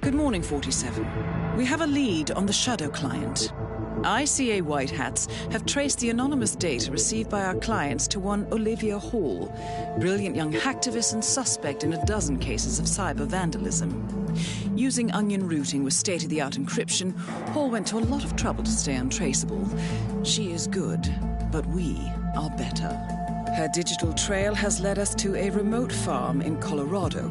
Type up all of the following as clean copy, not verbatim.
Good morning, 47. We have a lead on the Shadow client. ICA White Hats have traced the anonymous data received by our clients to one Olivia Hall, brilliant young hacktivist and suspect in a dozen cases of cyber vandalism. Using onion routing with state-of-the-art encryption, Hall went to a lot of trouble to stay untraceable. She is good, but we are better. Her digital trail has led us to a remote farm in Colorado,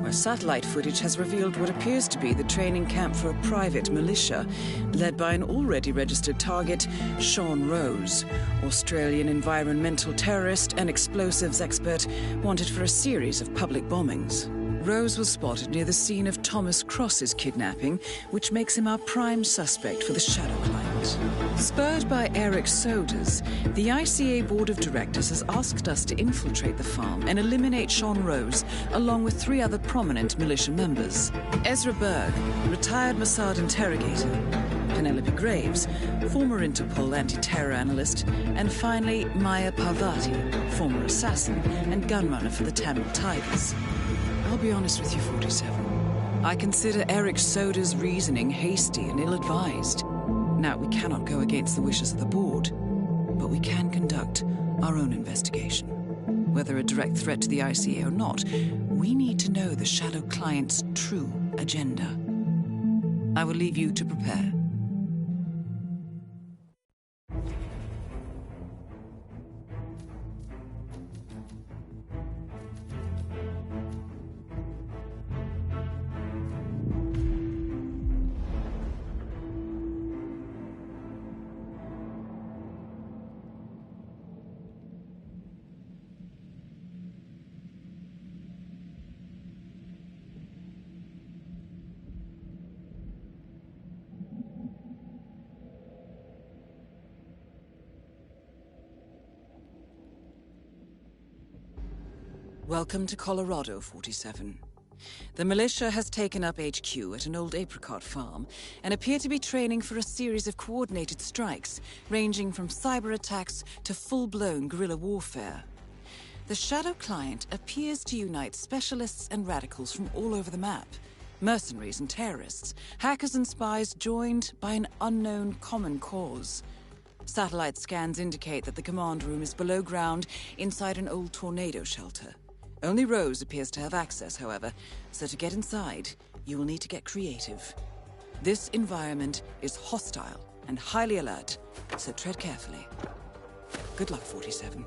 where satellite footage has revealed what appears to be the training camp for a private militia, led by an already registered target, Sean Rose, Australian environmental terrorist and explosives expert wanted for a series of public bombings. Rose was spotted near the scene of Thomas Cross's kidnapping, which makes him our prime suspect for the Shadow client. Spurred by Eric Soders, the ICA Board of Directors has asked us to infiltrate the farm and eliminate Sean Rose, along with 3 other prominent militia members. Ezra Berg, retired Mossad interrogator, Penelope Graves, former Interpol anti-terror analyst, and finally Maya Parvati, former assassin and gunrunner for the Tamil Tigers. I'll be honest with you, 47. I consider Eric Soders' reasoning hasty and ill-advised. Now, we cannot go against the wishes of the board, but we can conduct our own investigation. Whether a direct threat to the ICA or not, we need to know the Shadow client's true agenda. I will leave you to prepare. Welcome to Colorado, 47. The militia has taken up HQ at an old apricot farm and appear to be training for a series of coordinated strikes, ranging from cyber attacks to full-blown guerrilla warfare. The Shadow client appears to unite specialists and radicals from all over the map. Mercenaries and terrorists, hackers and spies joined by an unknown common cause. Satellite scans indicate that the command room is below ground inside an old tornado shelter. Only Rose appears to have access, however, so to get inside, you will need to get creative. This environment is hostile and highly alert, so tread carefully. Good luck, 47.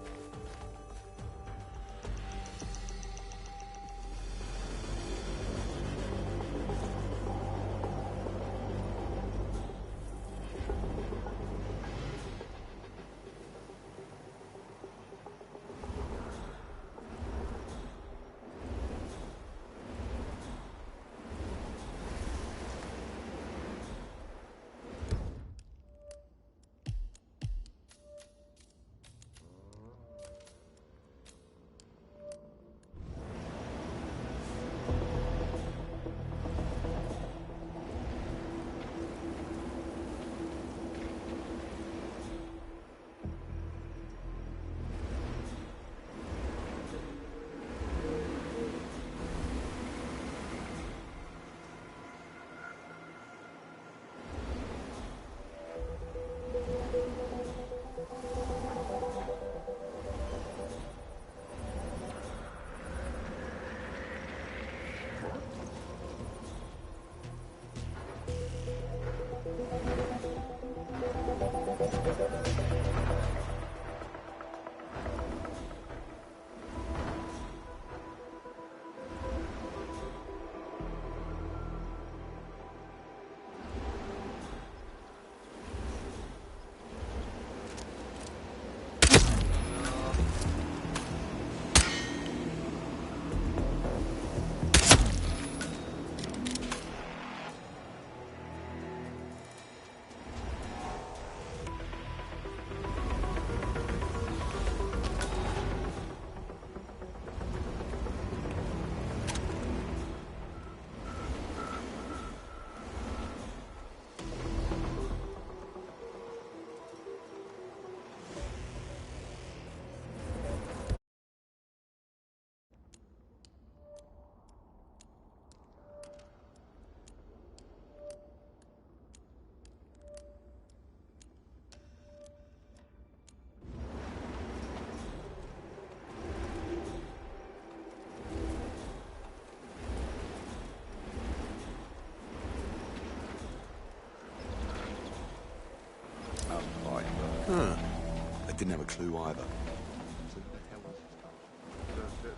didn't have a clue either.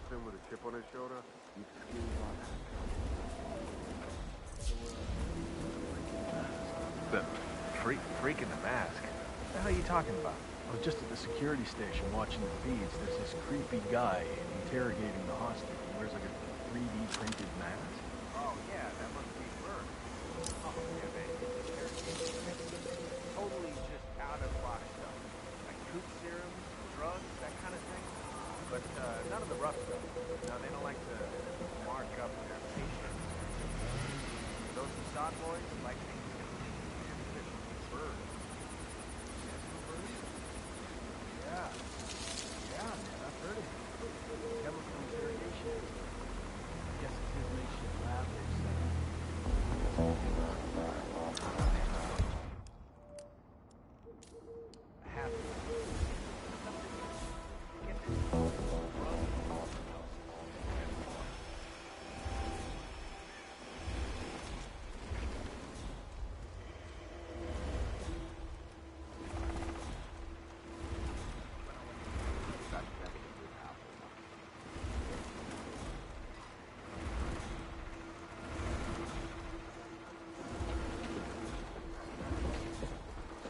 Him with a chip on his shoulder. The freak in the mask? What the hell are you talking about? I was just at the security station watching the feeds. There's this creepy guy interrogating the hostage. He wears like a 3D printed mask. Oh yeah, that must be Bert. Oh yeah, man. Totally just out of box stuff. Like truth serums, drugs, that kind of thing. But none of the rough stuff. No, they don't like to mark up their patients. Those Mossad boys like things birds. Yeah. Yeah, man, I've heard of it. Chemical interrogation. I guess it's his makeshift lab they've set up.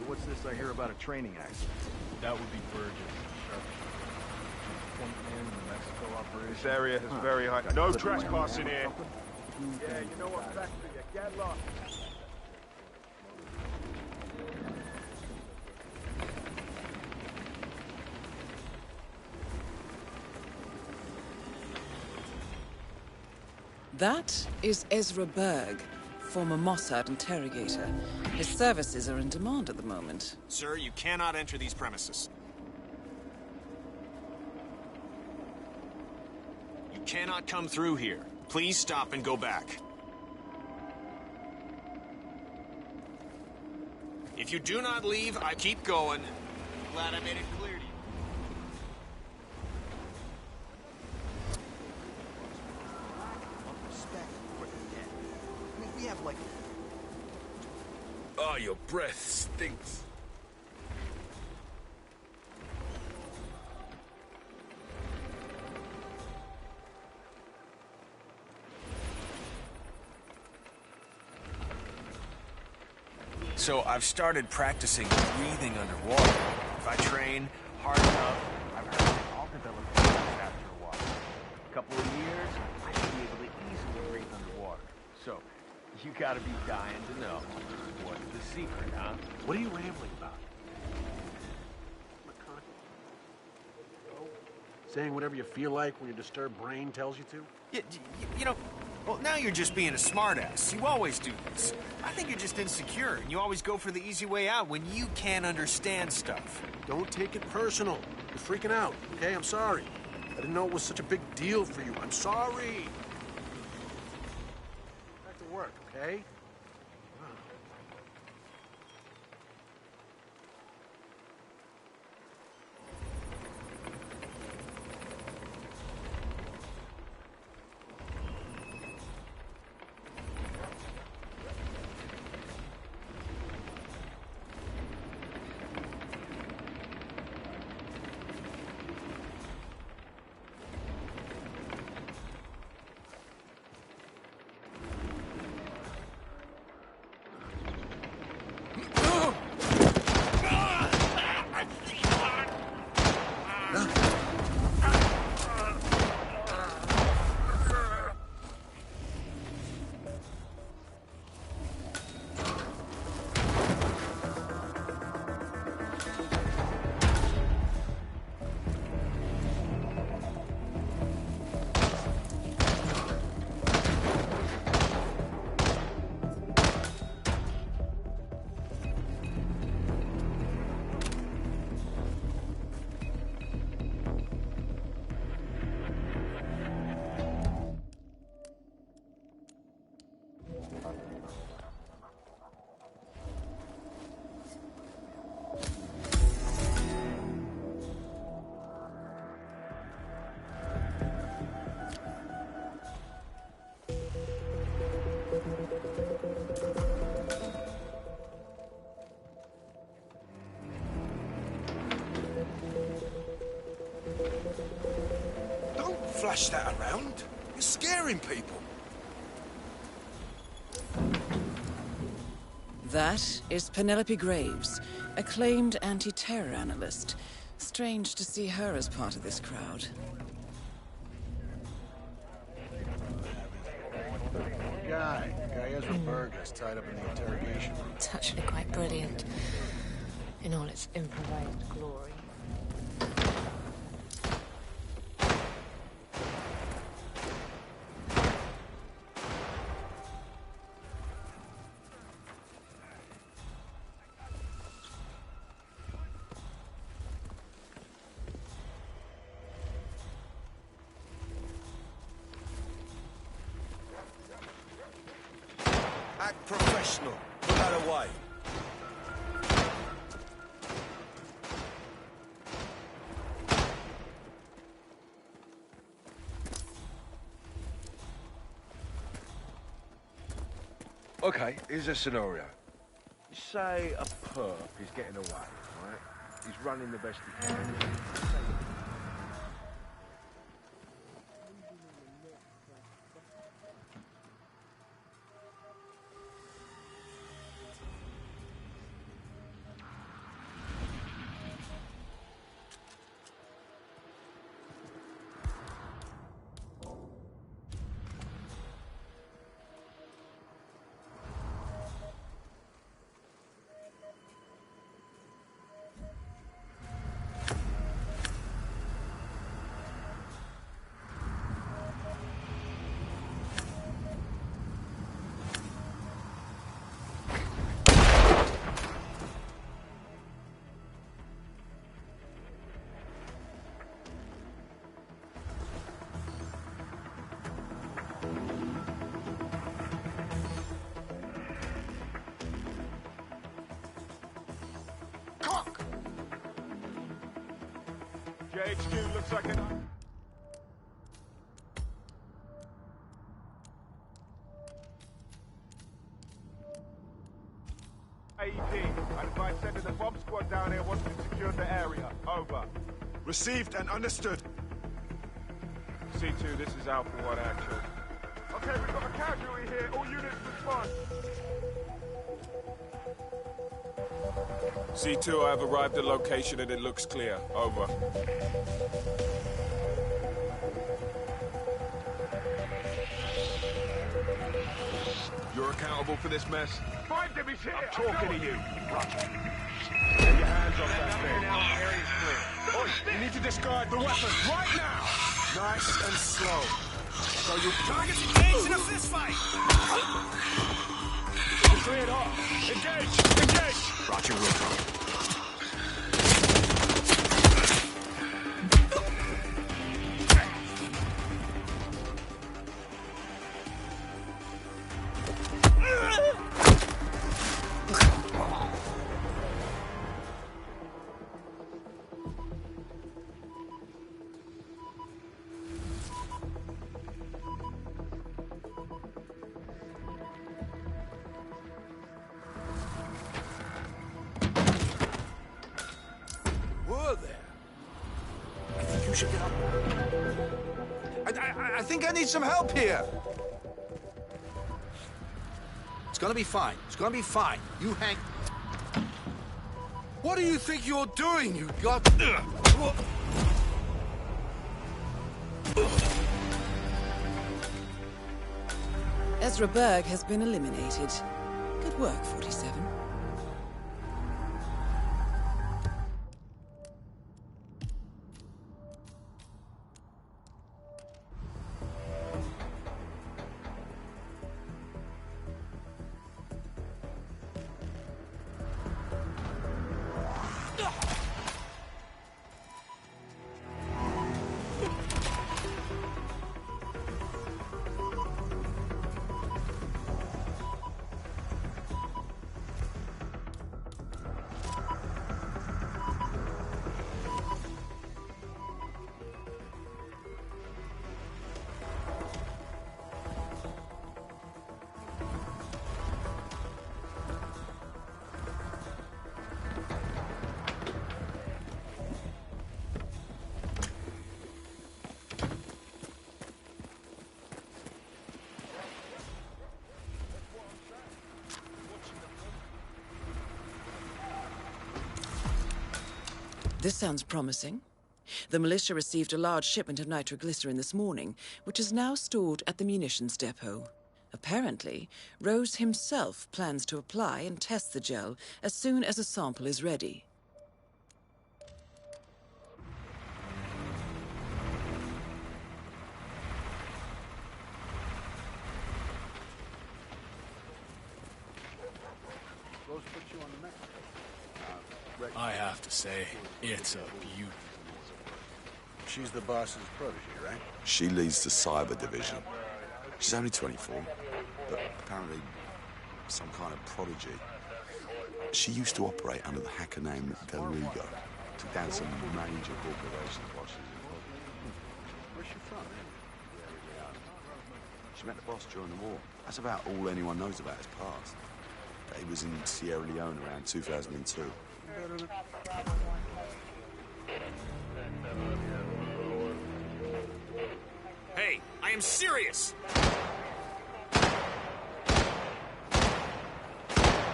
What's this I hear about a training accident? That would be Burgess. Point man in the Mexico operation. This area is very high. No trespassing here. Yeah, you know what factory? Get lost. That is Ezra Berg, former Mossad interrogator. His services are in demand at the moment. Sir, you cannot enter these premises. You cannot come through here. Please stop and go back. If you do not leave, I keep going. Glad I made it clear to you. We have like... Oh, your breath stinks. So I've started practicing breathing underwater. If I train hard enough, I've heard that all develop muscles after a while. A couple of years, I should be able to easily breathe underwater. So, you gotta be dying to know. What's the secret, huh? What are you rambling about? Saying whatever you feel like when your disturbed brain tells you to? You know, well, now you're just being a smartass. You always do this. I think you're just insecure, and you always go for the easy way out when you can't understand stuff. Don't take it personal. You're freaking out, okay? I'm sorry. I didn't know it was such a big deal for you. I'm sorry. Back to work, okay? flash that around. You're scaring people. That is Penelope Graves, acclaimed anti-terror analyst. Strange to see her as part of this crowd. Guy Ezra Berg is tied up in the interrogation room. It's actually quite brilliant in all its improvised glory. Act professional. Put that away. Okay, here's a scenario. Say a perp is getting away, right? He's running the best he can. JHQ looks like an... AED. I advise sending the bomb squad down here once we've secured the area. Over. Received and understood. C2, this is Alpha 1 actual. Okay, we've got a casualty here. All units respond. C2, I have arrived at location and it looks clear. Over. You're accountable for this mess? Find him, he's here. I'm talking to you. Roger. Get your hands off that thing. Oi, you need to discard the weapon right now. Nice and slow. So you Targets engaged in a fistfight! cleared off. Engage! Engage! Roger, Wilco. You should get up. I think I need some help here. It's gonna be fine. It's gonna be fine. You hang... What do you think you're doing, you god... Ezra Berg has been eliminated. Good work, 47. This sounds promising. The militia received a large shipment of nitroglycerin this morning, which is now stored at the munitions depot. Apparently, Rose himself plans to apply and test the gel as soon as a sample is ready. I have to say, it's a beauty. She's the boss's protege, right? She leads the cyber division. She's only 24, but apparently some kind of prodigy. She used to operate under the hacker name Del Rigo. Took down some major corporations while she was in college. Where's she from? She met the boss during the war. That's about all anyone knows about his past. He was in Sierra Leone around 2002. Hey, I am serious!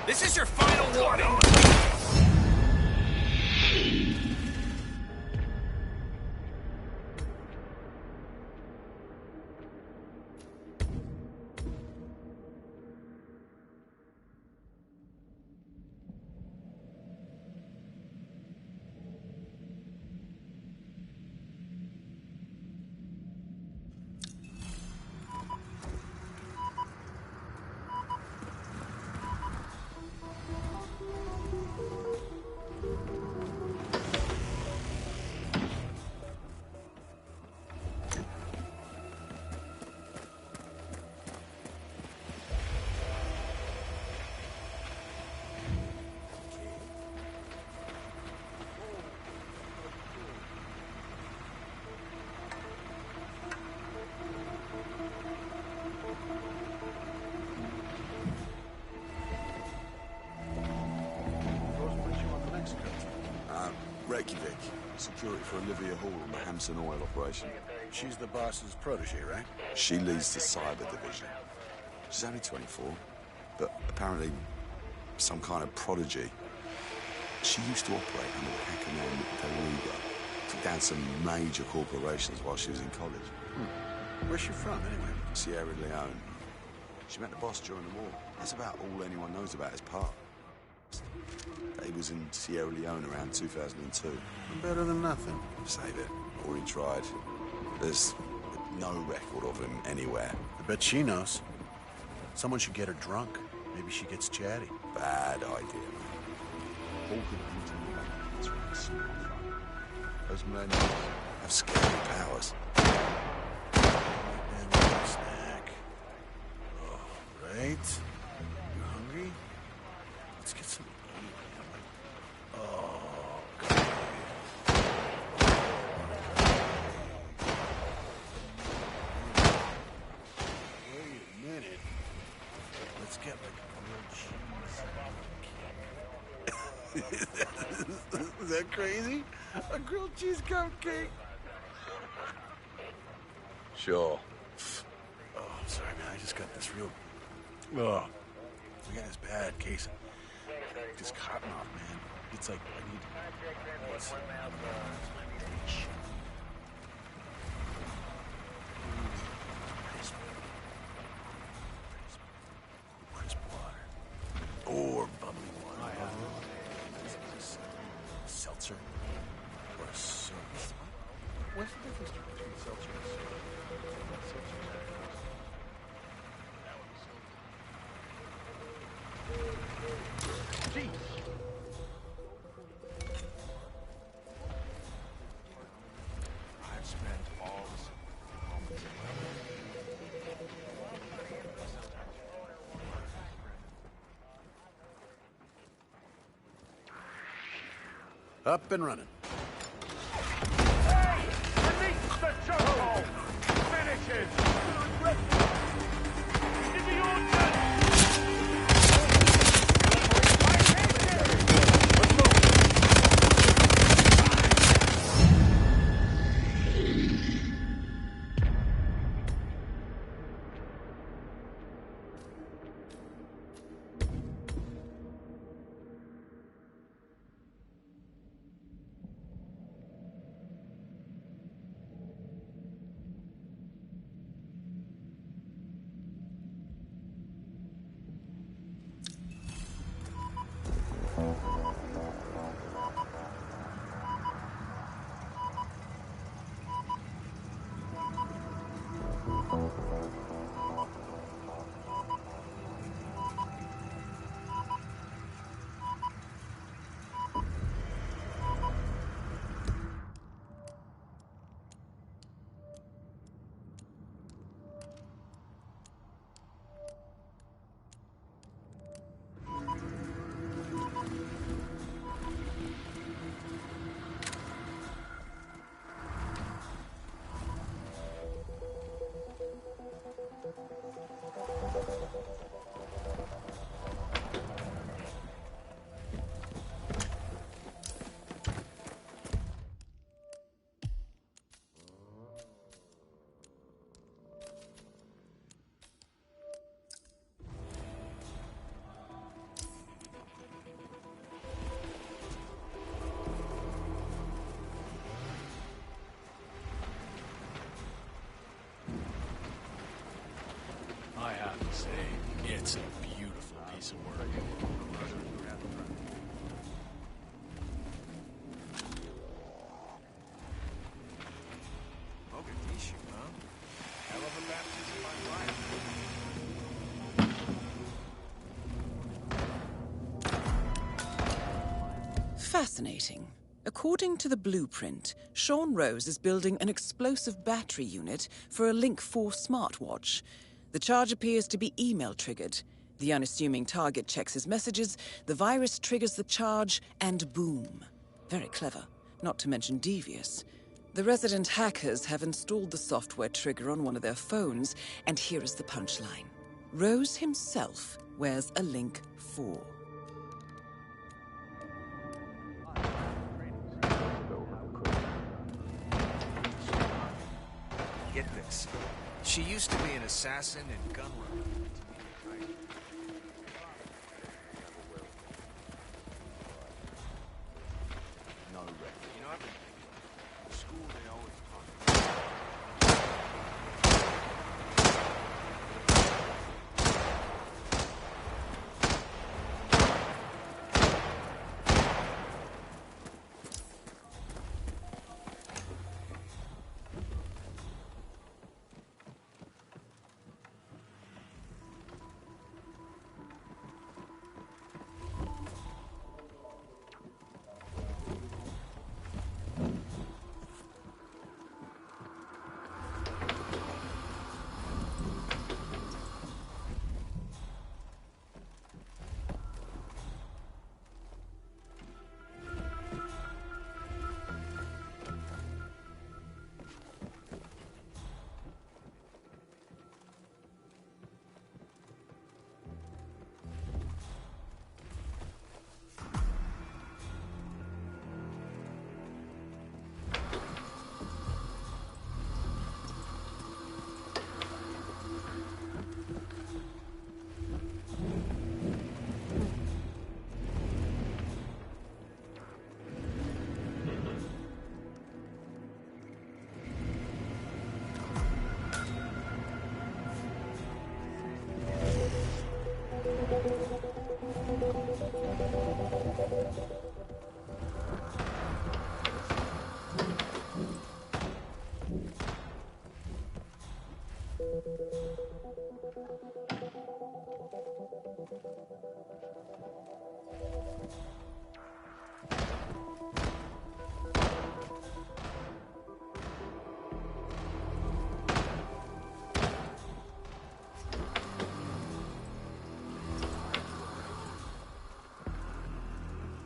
This is your final warning! Reykjavik. Security for Olivia Hall on the Hampson oil operation. She's the boss's protege, right? She leads the cyber division. She's only 24, but apparently some kind of prodigy. She used to operate under the hacker name Del Rigo. Took down some major corporations while she was in college. Where's she from, anyway? Sierra Leone. She met the boss during the war. That's about all anyone knows about his past. He was in Sierra Leone around 2002. Better than nothing. Save it. Already tried. There's no record of him anywhere. I bet she knows. Someone should get her drunk. Maybe she gets chatty. Bad idea, man. All good things. That's really smart fun. Those men have scary powers. And a snack. Oh, right. You hungry? Let's get some. Oh, God. Wait a minute. Let's get like a grilled cheese. Is that crazy? A grilled cheese cupcake? Sure. Oh, I'm sorry, man. I just got this real. Oh, I got this bad case of this cotton off, man. It's like I need. It's, crisp water or bubbly water. Seltzer or a soda. What's the difference between seltzer and soda? Jeez. I've spent all this moments Up and running. Hey! Release the chokehold! Finish it! In the orchard! I have to say, it's a beautiful piece of work. Mogadishu, huh? Hell of a baptism by fire. Fascinating. According to the blueprint, Sean Rose is building an explosive battery unit for a Link 4 smartwatch. The charge appears to be email-triggered. The unassuming target checks his messages, the virus triggers the charge, and boom. Very clever, not to mention devious. The resident hackers have installed the software trigger on one of their phones, and here is the punchline. Rose himself wears a Link 4. Get this. She used to be an assassin and gun runner. No record. You know, I've been thinking, in school they always talk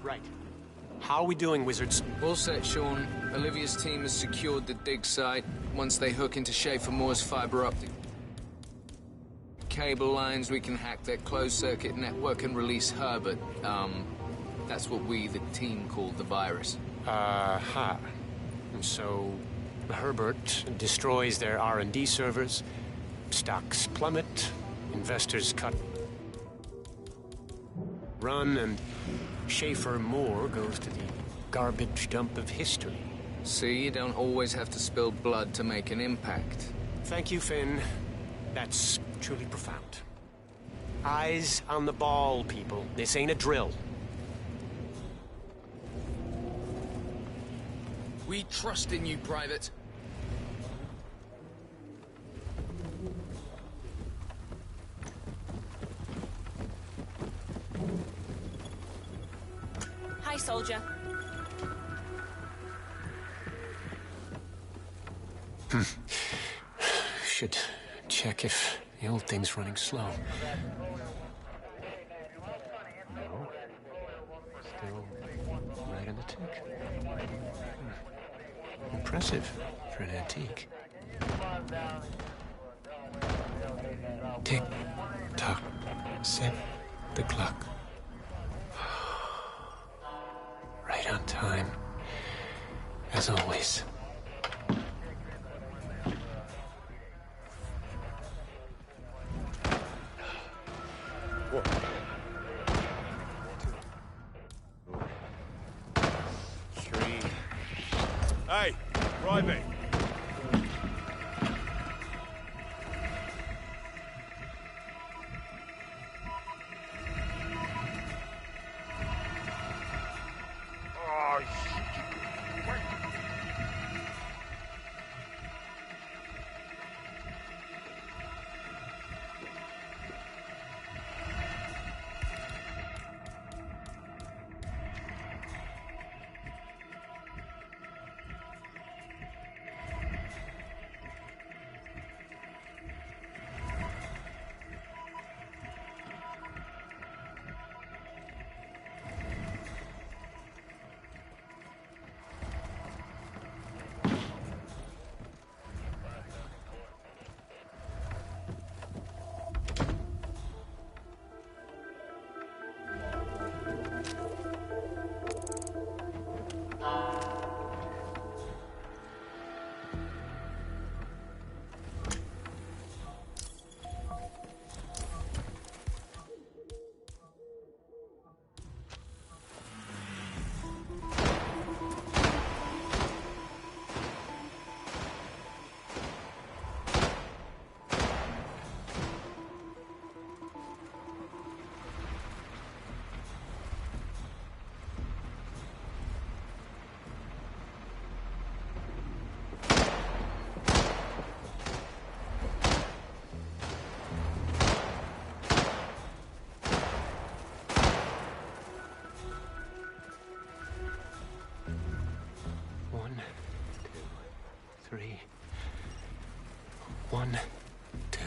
Right. How are we doing, wizards? All set, Sean. Olivia's team has secured the dig site. Once they hook into Schaefer Moore's fiber optic cable lines, we can hack their closed-circuit network and release Herbert. That's what we, the team, call the virus. And so, Herbert destroys their R&D servers, stocks plummet, investors cut, run, and Schaefer Moore goes to the garbage dump of history. See, you don't always have to spill blood to make an impact. Thank you, Finn. That's truly profound. Eyes on the ball, people. This ain't a drill. We trust in you, Private. Aye, soldier. Should check if the old thing's running slow. No. Still right on the tick. Impressive for an antique. Tick tock. Set the clock. Right on time. As always. Hey, private. Three. 1, 2,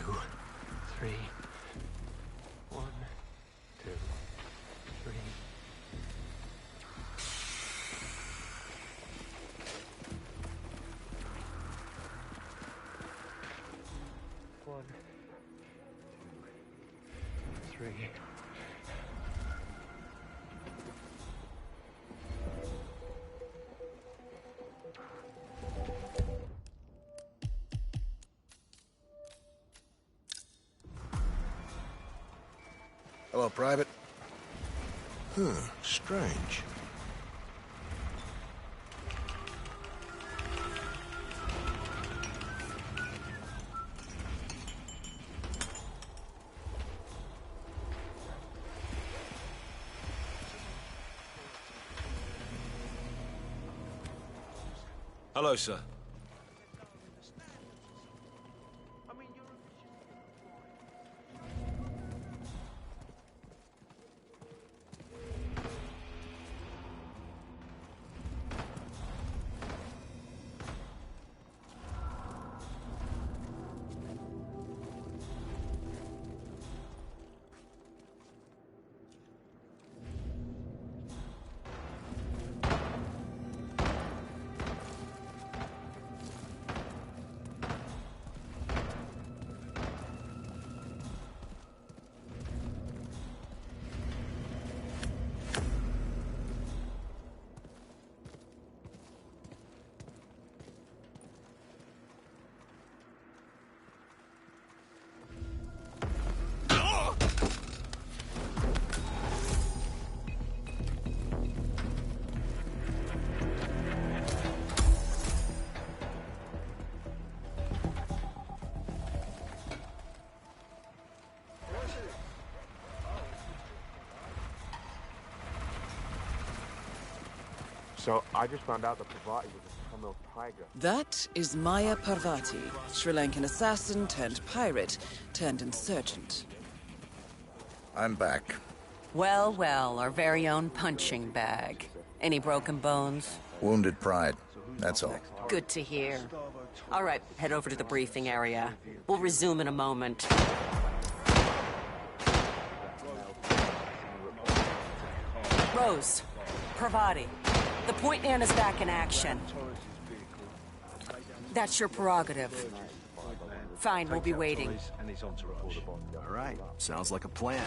3. 1, 2, 3. One, two, three. Hello, Private. Strange. Hello, sir. So, I just found out that Parvati was a Tamil tiger. That is Maya Parvati, Sri Lankan assassin turned pirate turned insurgent. I'm back. Well, well, our very own punching bag. Any broken bones? Wounded pride. That's all. Good to hear. All right, head over to the briefing area. We'll resume in a moment. Rose, Pravati, the point man is back in action. That's your prerogative. Fine, we'll be waiting. All right, sounds like a plan.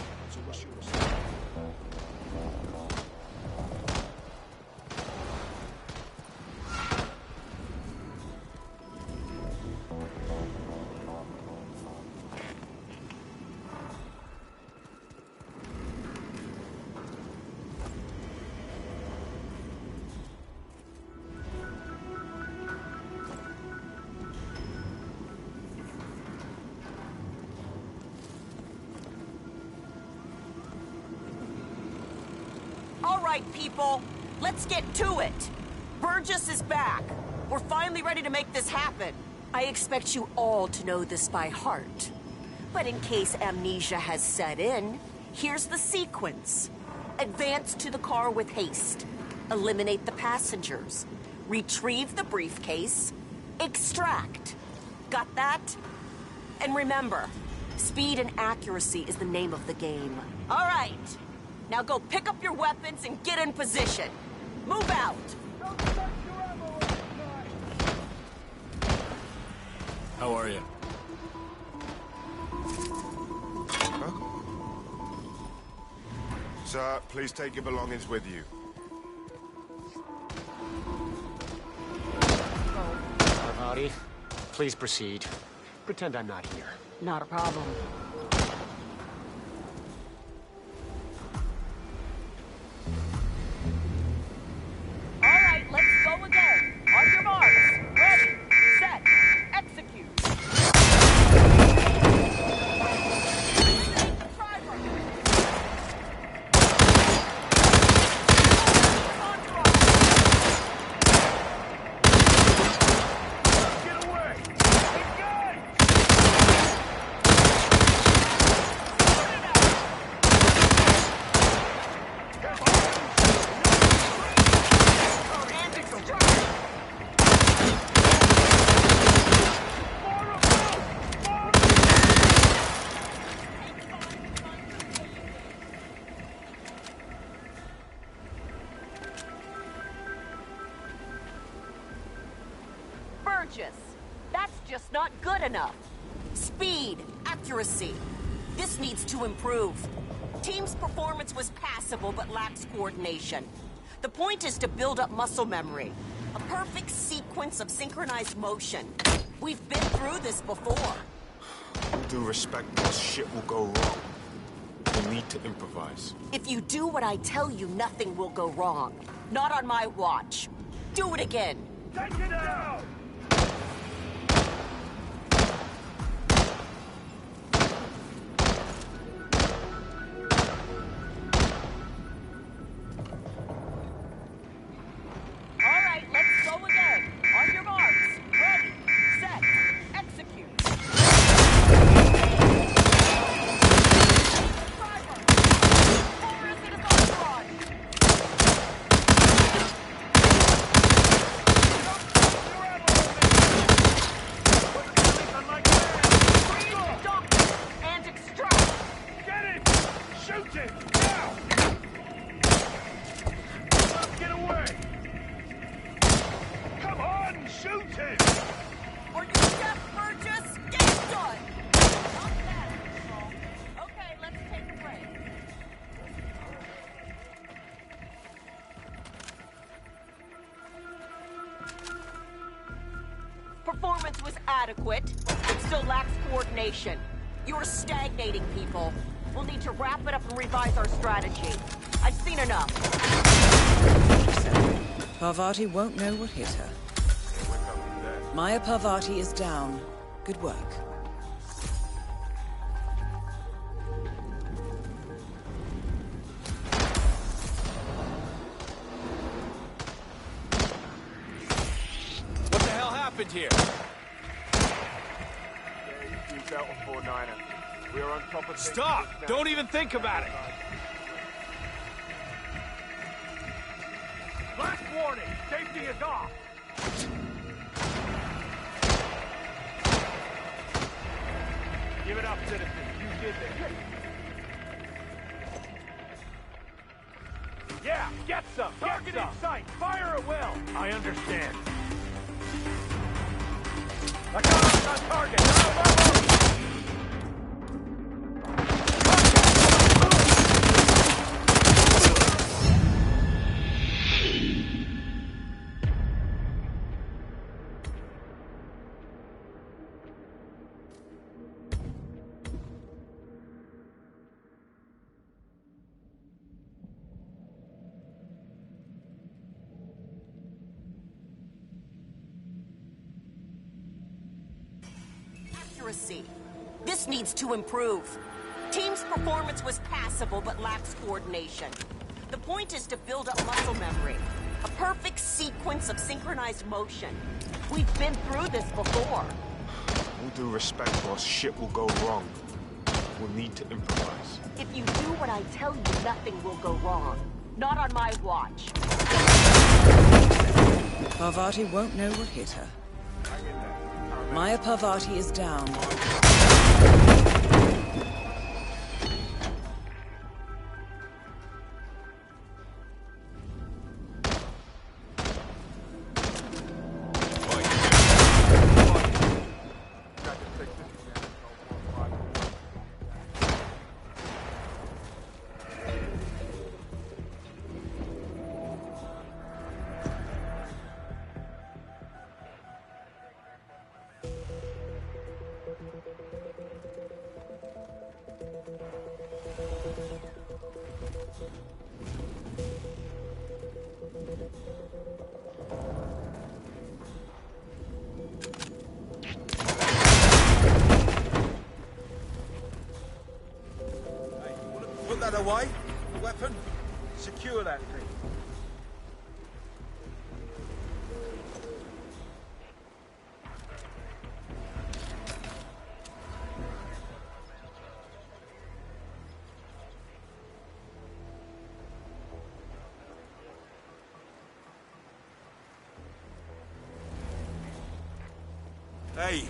All right, people, let's get to it. Burgess is back. We're finally ready to make this happen. I expect you all to know this by heart. But in case amnesia has set in, here's the sequence. Advance to the car with haste. Eliminate the passengers. Retrieve the briefcase. Extract. Got that? And remember, speed and accuracy is the name of the game. All right. Now go pick up your weapons and get in position. Move out. How are you? Huh? Sir, please take your belongings with you. Howdy. Please proceed. Pretend I'm not here. Not a problem. All right, let's go again. On your marks. Ready, set, execute. That's just not good enough. Speed, accuracy. This needs to improve. Team's performance was passable but lacks coordination. The point is to build up muscle memory. A perfect sequence of synchronized motion. We've been through this before. With due respect, this shit will go wrong. We'll need to improvise. If you do what I tell you, nothing will go wrong. Not on my watch. Do it again. Take it down! Performance was adequate, but still lacks coordination. You're stagnating, people. We'll need to wrap it up and revise our strategy. I've seen enough. Parvati won't know what hit her. Maya Parvati is down. Good work. What the hell happened here? We are on top of Stop! Don't even think about it! warning. Safety is off. Give it up, citizens. You did this. Yeah, get some. Target in sight. Fire at will. I understand. I got us on target. Accuracy. This needs to improve. Team's performance was passable but lacks coordination. The point is to build up muscle memory. A perfect sequence of synchronized motion. We've been through this before. All due respect, boss, shit will go wrong. We'll need to improvise. If you do what I tell you, nothing will go wrong. Not on my watch. Parvati won't know what hit her. Maya Parvati is down. Put that away. The weapon. Secure that thing. Hey,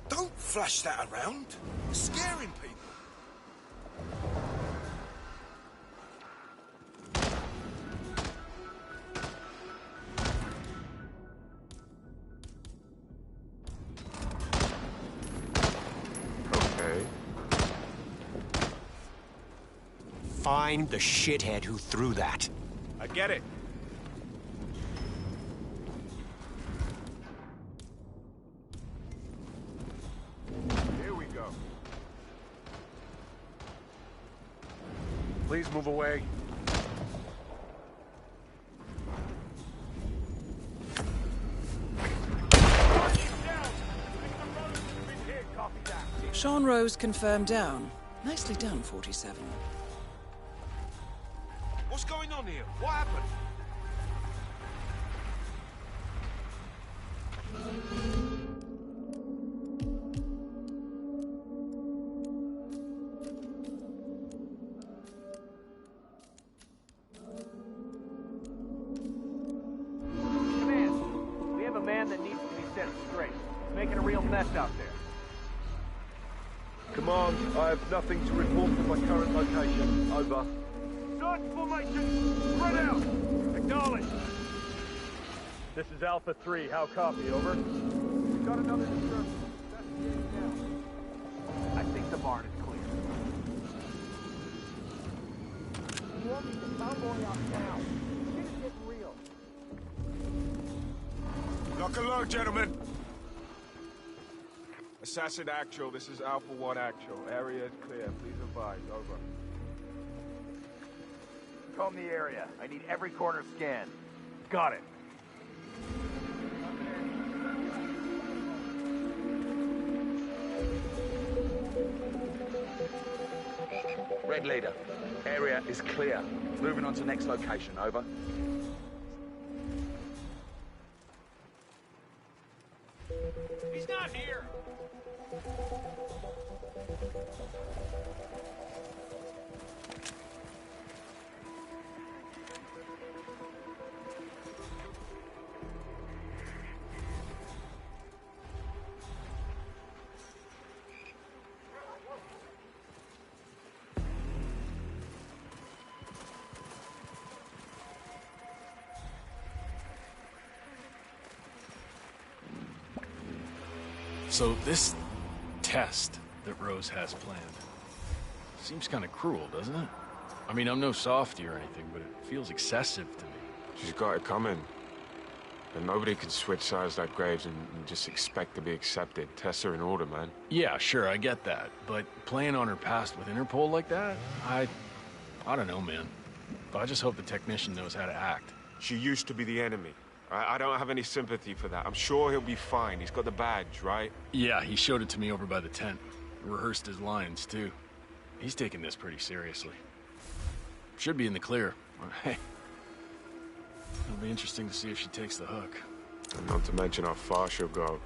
don't flash that around. You're scaring people. Find the shithead who threw that. I get it. Here we go. Please move away. Sean Rose confirmed down. Nicely done, 47. What's going on here? What happened? Command, we have a man that needs to be set straight. He's making a real mess out there. Command, I have nothing to report from my current location. Over. Search formation! Spread out! Acknowledge! This is Alpha 3. How copy? Over. We've got another disturbance. Investigating now. I think the barn is clear. You want me to cowboy out now? Shit is getting real. Lock and load, gentlemen. Assassin actual, this is Alpha 1 actual. Area is clear. Please advise. Over. Comb the area. I need every corner scanned. Got it. Red leader. Area is clear. Moving on to next location. Over. He's not here! So this test that Rose has planned seems kind of cruel, doesn't it? I mean, I'm no softie or anything, but it feels excessive to me. She's got it coming. And nobody can switch sides like Graves and just expect to be accepted. Tests are in order, man. Yeah, sure, I get that. But playing on her past with Interpol like that? I don't know, man. But I just hope the technician knows how to act. She used to be the enemy. I don't have any sympathy for that. I'm sure he'll be fine. He's got the badge, right? Yeah, he showed it to me over by the tent. Rehearsed his lines, too. He's taking this pretty seriously. Should be in the clear. Hey. It'll be interesting to see if she takes the hook. And not to mention how far she'll go.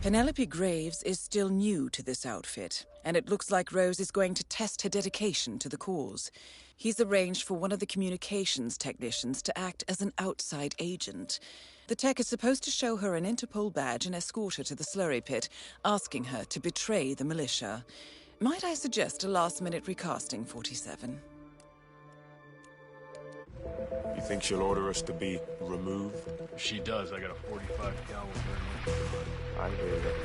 Penelope Graves is still new to this outfit, and it looks like Rose is going to test her dedication to the cause. He's arranged for one of the communications technicians to act as an outside agent. The tech is supposed to show her an Interpol badge and escort her to the slurry pit, asking her to betray the militia. Might I suggest a last-minute recasting, 47? You think she'll order us to be removed? If she does, I got a 45 cal with her. I hear that.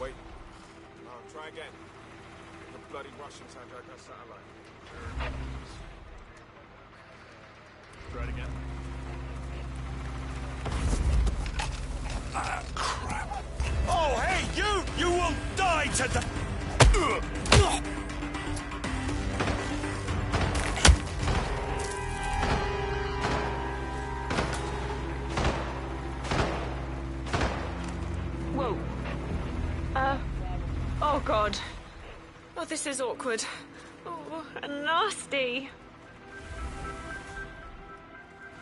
Wait. Try again. The bloody Russians hijacked our satellite. Try it again. Ah, crap. Oh, hey, you! You will die to the... Whoa. Oh God. Oh, this is awkward. Oh, and nasty.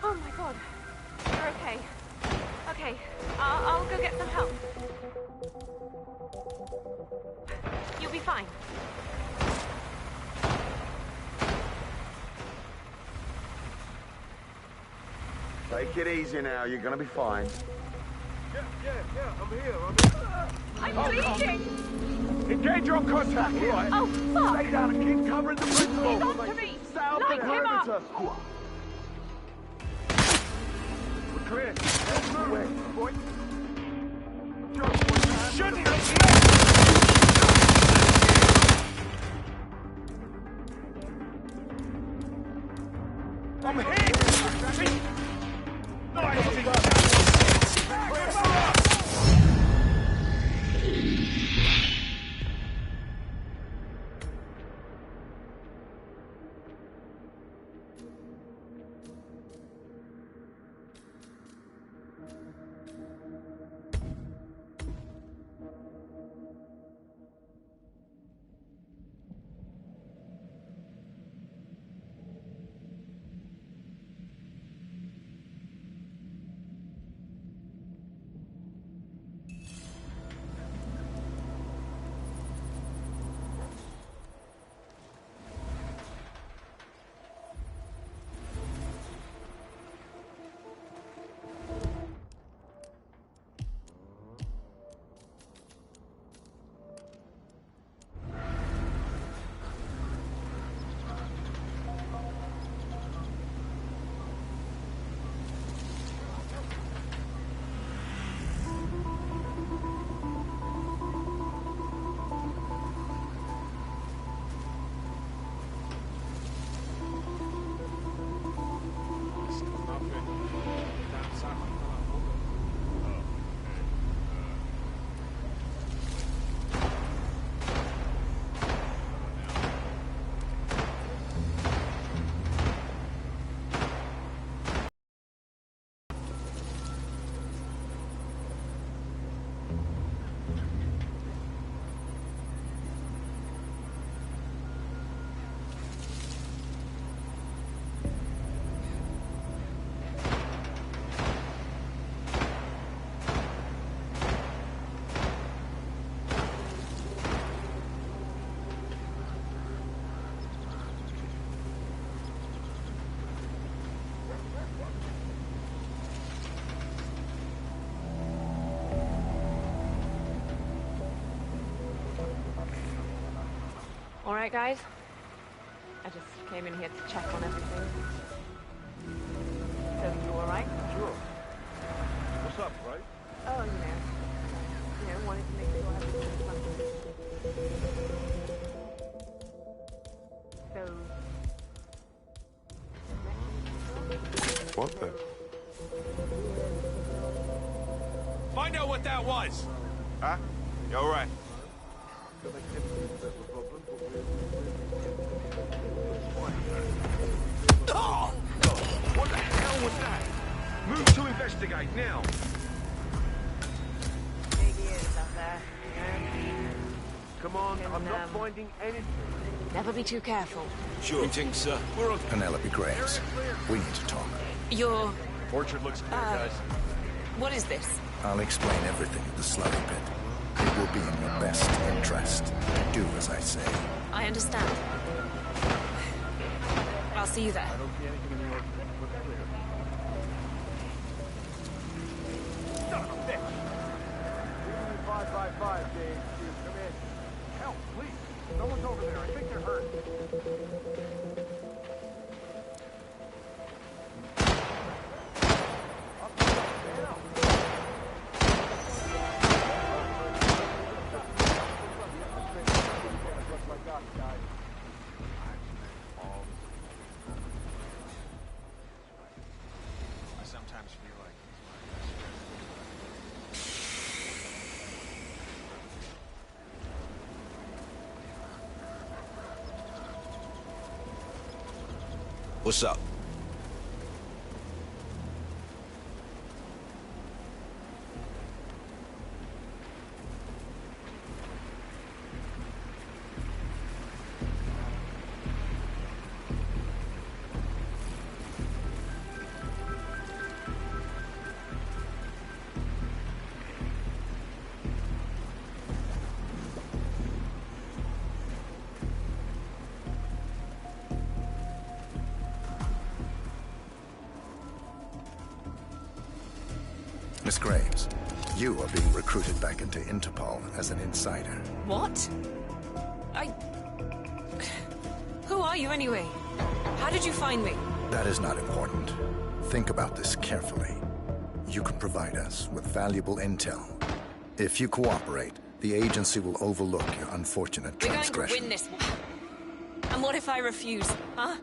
Oh my God. You're okay. Okay, I'll go get some help. You'll be fine. Take it easy now, you're gonna be fine. Yeah, I'm here. I'm bleeding! Engage your contact! Right. Oh, fuck! Stay down and keep covering the principal! He's on to me! Light him up! We're clear. Let's move, boy. Shouldn't have I'm hit! All right, guys. I just came in here to check on everything. So you all right? Sure. What's up, right? Oh, wanted to make sure everything was functioning. So. What the? Find out what that was! Huh? You alright? Oh! What the hell was that? Move to investigate now. Big ears up there. Come on, I'm not finding anything. Never be too careful. Sure. Greetings, sir. We're on Penelope Graves. We need to talk. You're... Orchard looks clear, guys. What is this? I'll explain everything at the slurry pit. It will be in your best interest. Do as I say. I understand. I'll see you there. I don't see anything in the orchard. Looks clear. Son of a bitch! 555, Dave. Dude, come in. Help, please. Someone's over there. I think they're hurt. What's up? Miss Graves, you are being recruited back into Interpol as an insider. What? Who are you anyway? How did you find me? That is not important. Think about this carefully. You can provide us with valuable intel. If you cooperate, the agency will overlook your unfortunate transgression. We're going to win this one. And what if I refuse, huh?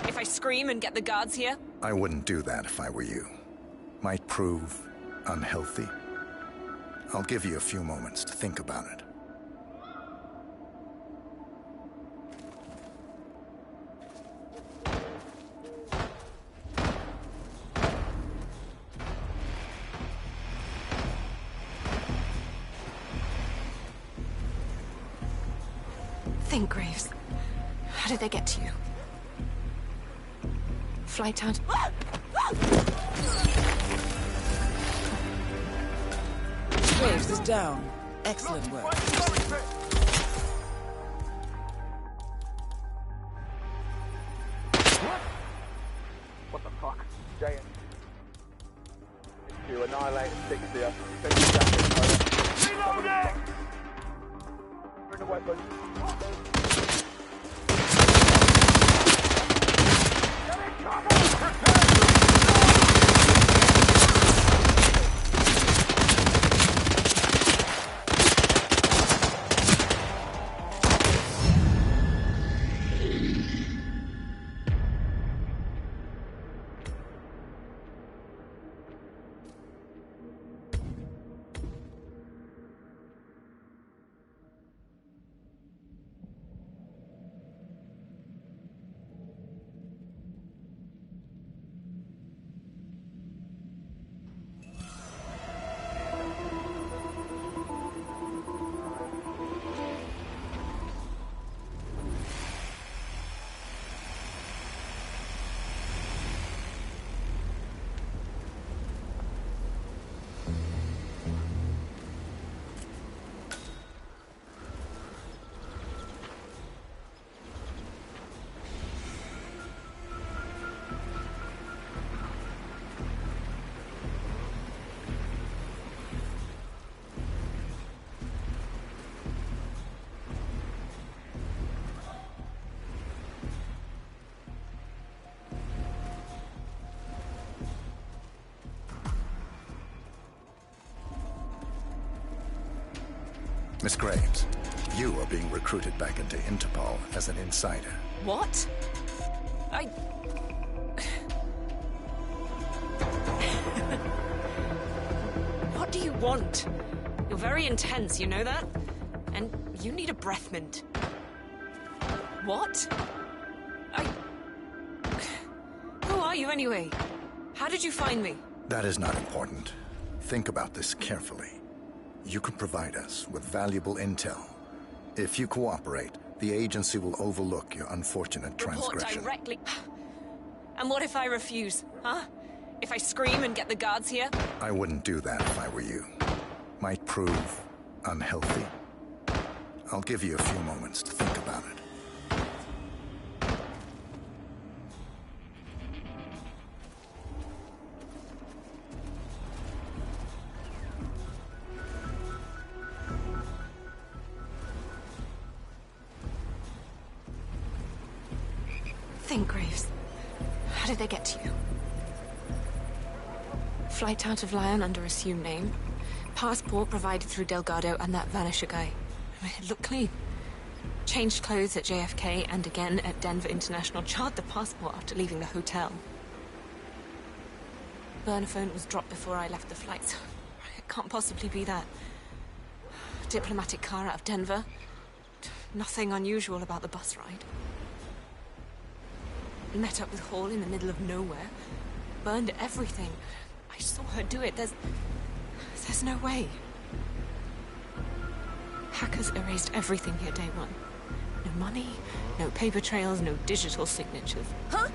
If I scream and get the guards here? I wouldn't do that if I were you. Might prove unhealthy. I'll give you a few moments to think about it. Think, Graves. How did they get to you? Flight time. Graves is down. Excellent work. What the fuck? Jay, you annihilate 60. Take your jacket. Reloading! Bring the weapon. Get in cover! Prepare! Miss Graves, you are being recruited back into Interpol as an insider. What? What do you want? You're very intense, you know that? And you need a breath mint. What? Who are you anyway? How did you find me? That is not important. Think about this carefully. You can provide us with valuable intel. If you cooperate, the agency will overlook your unfortunate transgression. Report directly. And what if I refuse, huh? If I scream and get the guards here? I wouldn't do that if I were you. Might prove unhealthy. I'll give you a few moments to think about it. Think, Graves. How did they get to you? Flight out of Lyon under assumed name. Passport provided through Delgado and that Vanisher guy. It looked clean. Changed clothes at JFK and again at Denver International. Charred the passport after leaving the hotel. Burner phone was dropped before I left the flight. It can't possibly be that. Diplomatic car out of Denver. Nothing unusual about the bus ride. Met up with Hall in the middle of nowhere. Burned everything. I saw her do it. There's no way. Hackers erased everything here day one. No money, no paper trails, no digital signatures. Huh?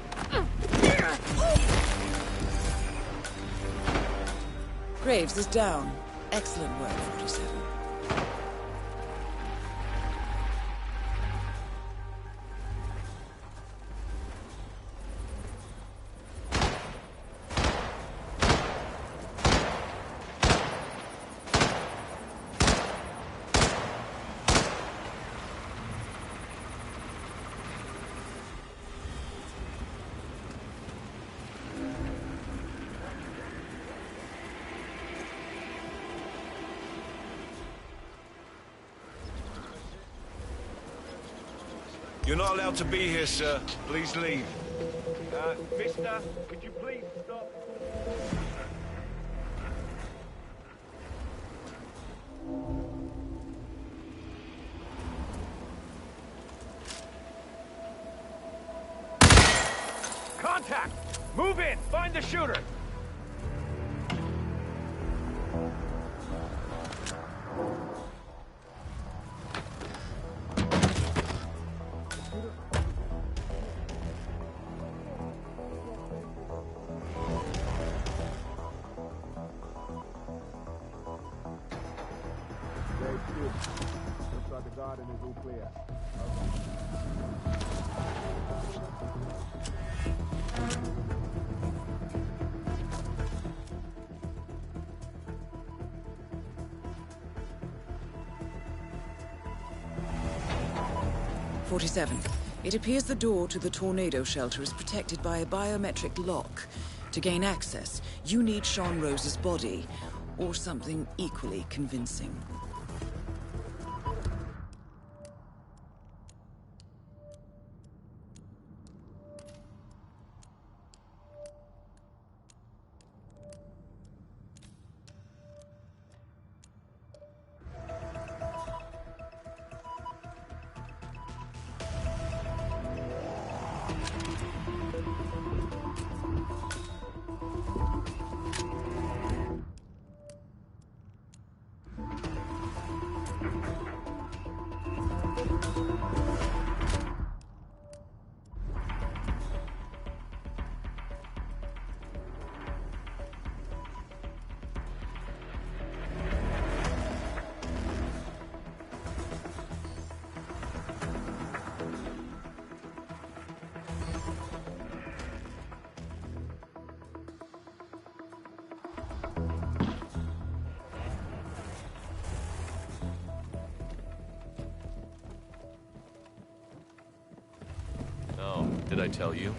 Graves is down. Excellent work, 47. You're not allowed to be here, sir. Please leave. Mister, could you please stop? Contact! Move in! Find the shooter! Inside the garden is all clear. It appears the door to the tornado shelter is protected by a biometric lock. To gain access, you need Sean Rose's body, or something equally convincing. Did I tell you?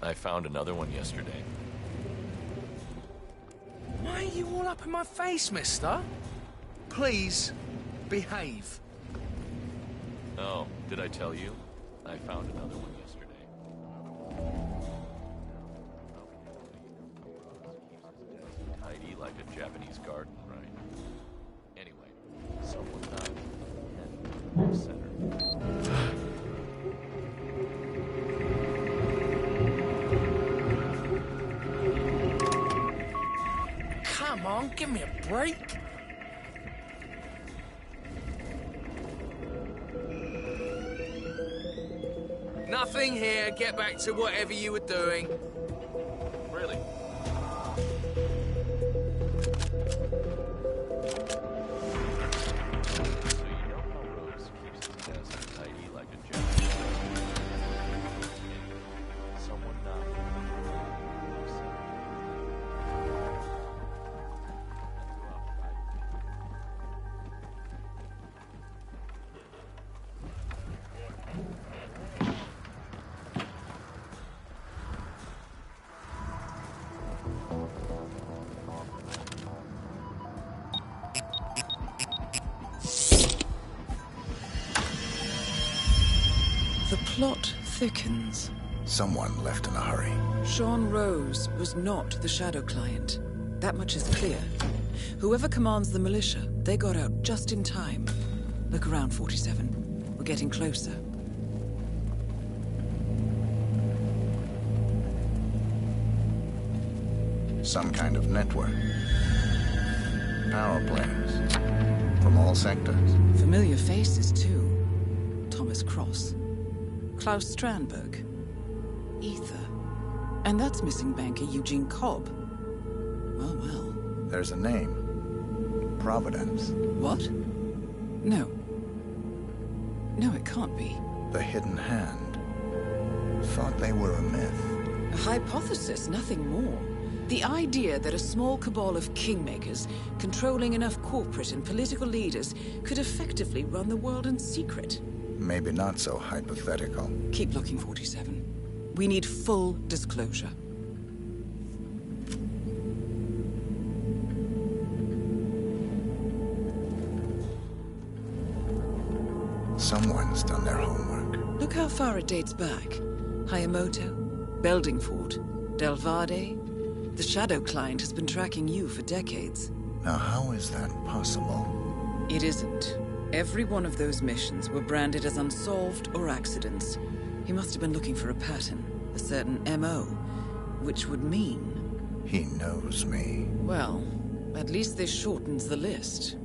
I found another one yesterday. Why are you all up in my face, mister? Please, Behave. Oh, did I tell you? I found another one yesterday. Tidy like a Japanese garden, right? Anyway, someone died in the center. Come on, give me a break. Nothing here. Get back to whatever you were doing. Really? So you know how Rose keeps his desk tidy like a Japanese garden? Someone died in the center. The plot thickens. Someone left in a hurry. Sean Rose was not the Shadow Client. That much is clear. Whoever commands the militia, they got out just in time. Look around, 47. We're getting closer. Some kind of network. Power players. From all sectors. Familiar faces, too. Thomas Cross. Klaus Strandberg. Ether. And that's missing banker Eugene Cobb. Well, well. There's a name. Providence. What? No. No, it can't be. The Hidden Hand. Thought they were a myth. A hypothesis, nothing more. The idea that a small cabal of kingmakers, controlling enough corporate and political leaders, could effectively run the world in secret. Maybe not so hypothetical. Keep looking, 47. We need full disclosure. Someone's done their homework. Look how far it dates back. Hayamoto, Beldingford, Delvade. The Shadow Client has been tracking you for decades. Now, how is that possible? It isn't. Every one of those missions were branded as unsolved or accidents. He must have been looking for a pattern, a certain MO, which would mean... He knows me. Well, at least this shortens the list.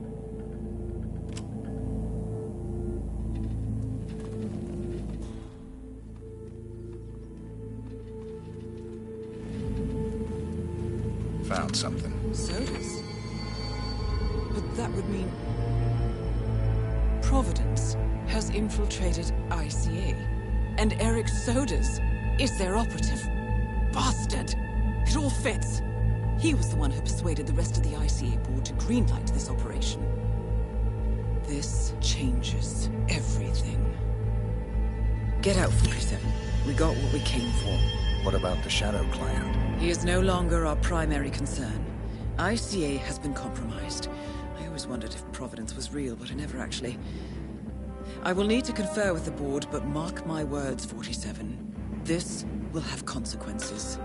Found something. Sodas? But that would mean... Providence has infiltrated ICA. And Eric Sodas is their operative. Bastard! It all fits. He was the one who persuaded the rest of the ICA board to greenlight this operation. This changes everything. Get out, 47. We got what we came for. What about the Shadow Client? He is no longer our primary concern. ICA has been compromised. I always wondered if Providence was real, but I never actually... I will need to confer with the board, but mark my words, 47. This will have consequences.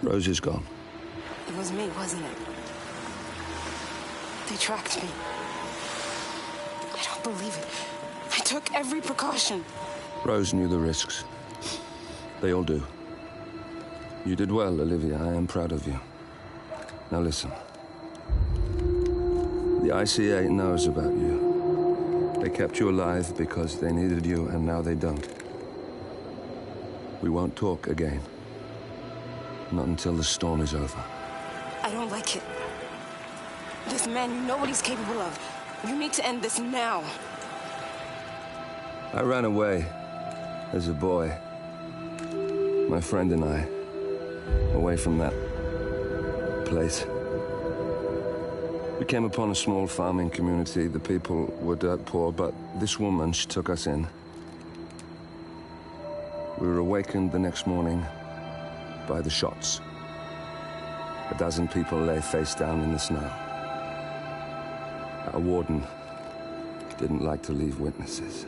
Rose is gone. It was me, wasn't it? They tracked me. I don't believe it. I took every precaution. Rose knew the risks. They all do. You did well, Olivia. I am proud of you. Now listen. The ICA knows about you. They kept you alive because they needed you, and now they don't. We won't talk again. Not until the storm is over. I don't like it. This man, you know what he's capable of. You need to end this now. I ran away as a boy. My friend and I. Away from that place. We came upon a small farming community. The people were dirt poor, but this woman, she took us in. We were awakened the next morning by the shots. A dozen people lay face down in the snow. Our warden didn't like to leave witnesses.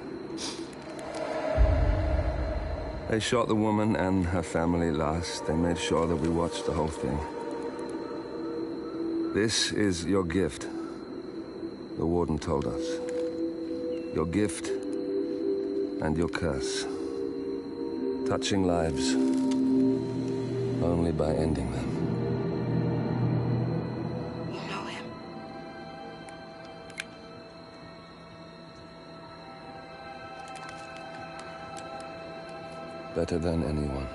They shot the woman and her family last. They made sure that we watched the whole thing. This is your gift, the warden told us. Your gift and your curse. Touching lives only by ending them. You know him. Better than anyone.